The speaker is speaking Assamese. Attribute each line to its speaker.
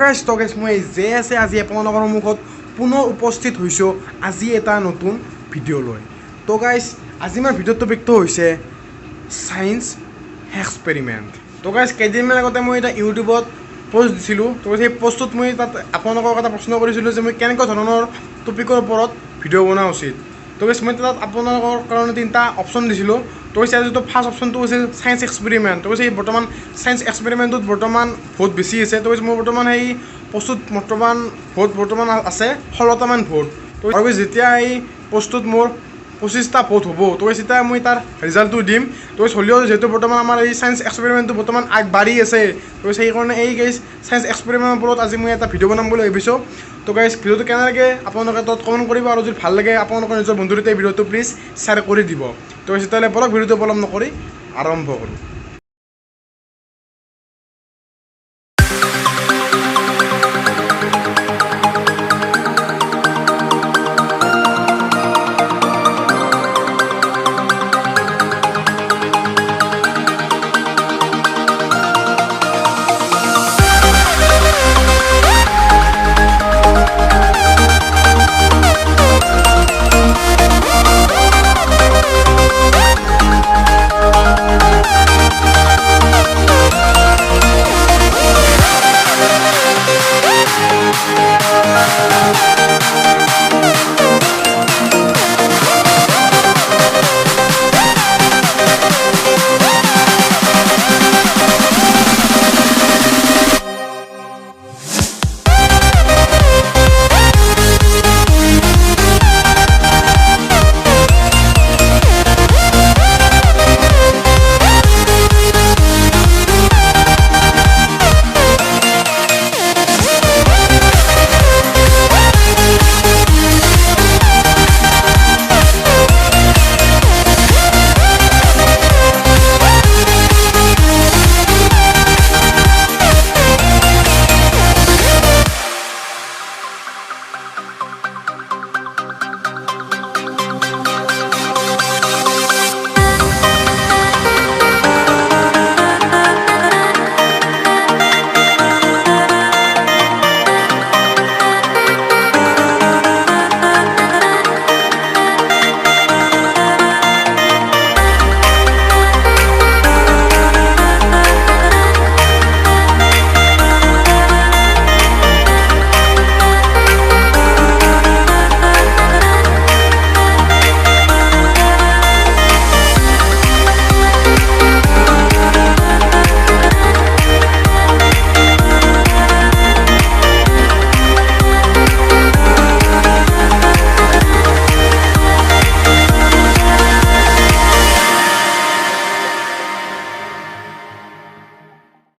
Speaker 1: গাইজ মই যে আছে আজি আপোনালোকৰ সন্মুখত পুনৰ উপস্থিত হৈছোঁ আজি এটা নতুন ভিডিঅ' লৈ। তো গাইজ আজি মোৰ ভিডিঅ'ৰ টপিকটো হৈছে চায়েন্স এক্সপেৰিমেণ্ট। তো গাইজ কেইদিনমান আগতে মই এটা ইউটিউবত পোষ্ট দিছিলোঁ। তো সেই পোষ্টটোত মই তাত আপোনালোকক এটা প্ৰশ্ন কৰিছিলোঁ যে মই কেনেকুৱা ধৰণৰ টপিকৰ ওপৰত ভিডিঅ' বনোৱা উচিত। তো গাইজ মই তাত আপোনালোকৰ কাৰণে 3টা অপশ্যন দিছিলোঁ। তো কৈছে যিটো ফাৰ্ষ্ট অপশ্যনটো হৈছে চায়েন্স এক্সপেৰিমেণ্ট। তো কৈছে বৰ্তমান চায়েন্স এক্সপেৰিমেণ্টত বৰ্তমান ভোট বেছি আছে। তো কৈছে মোৰ বৰ্তমান সেই পোষ্টটোত বৰ্তমান আছে 16টামান ভোট। তো আৰু যেতিয়া এই পোষ্টটোত মোৰ 25টা ভোট হ'ব, তো তেতিয়া মই তাৰ ৰিজাল্টটো দিম। তো হ'লেও যিহেতু বৰ্তমান আমাৰ এই চায়েন্স এক্সপেৰিমেণ্টটো বৰ্তমান আগবাঢ়ি আছে, তো সেইকাৰণে এই গাইজ চায়েন্স এক্সপেৰিমেণ্টৰ ওপৰত আজি মই এটা ভিডিঅ' বনাম বুলি ভাবিছোঁ। তো গাইজ ভিডিঅ'টো কেনে লাগে আপোনালোকে তাত কমেণ্ট কৰিব, আৰু যদি ভাল লাগে আপোনালোকৰ নিজৰ বন্ধুৰ এই ভিডিঅ'টো প্লিজ শ্বেয়াৰ কৰি দিব। তো তেতিয়াহ'লে বলক ভিডিঅ'টো পলম নকৰি আৰম্ভ কৰোঁ।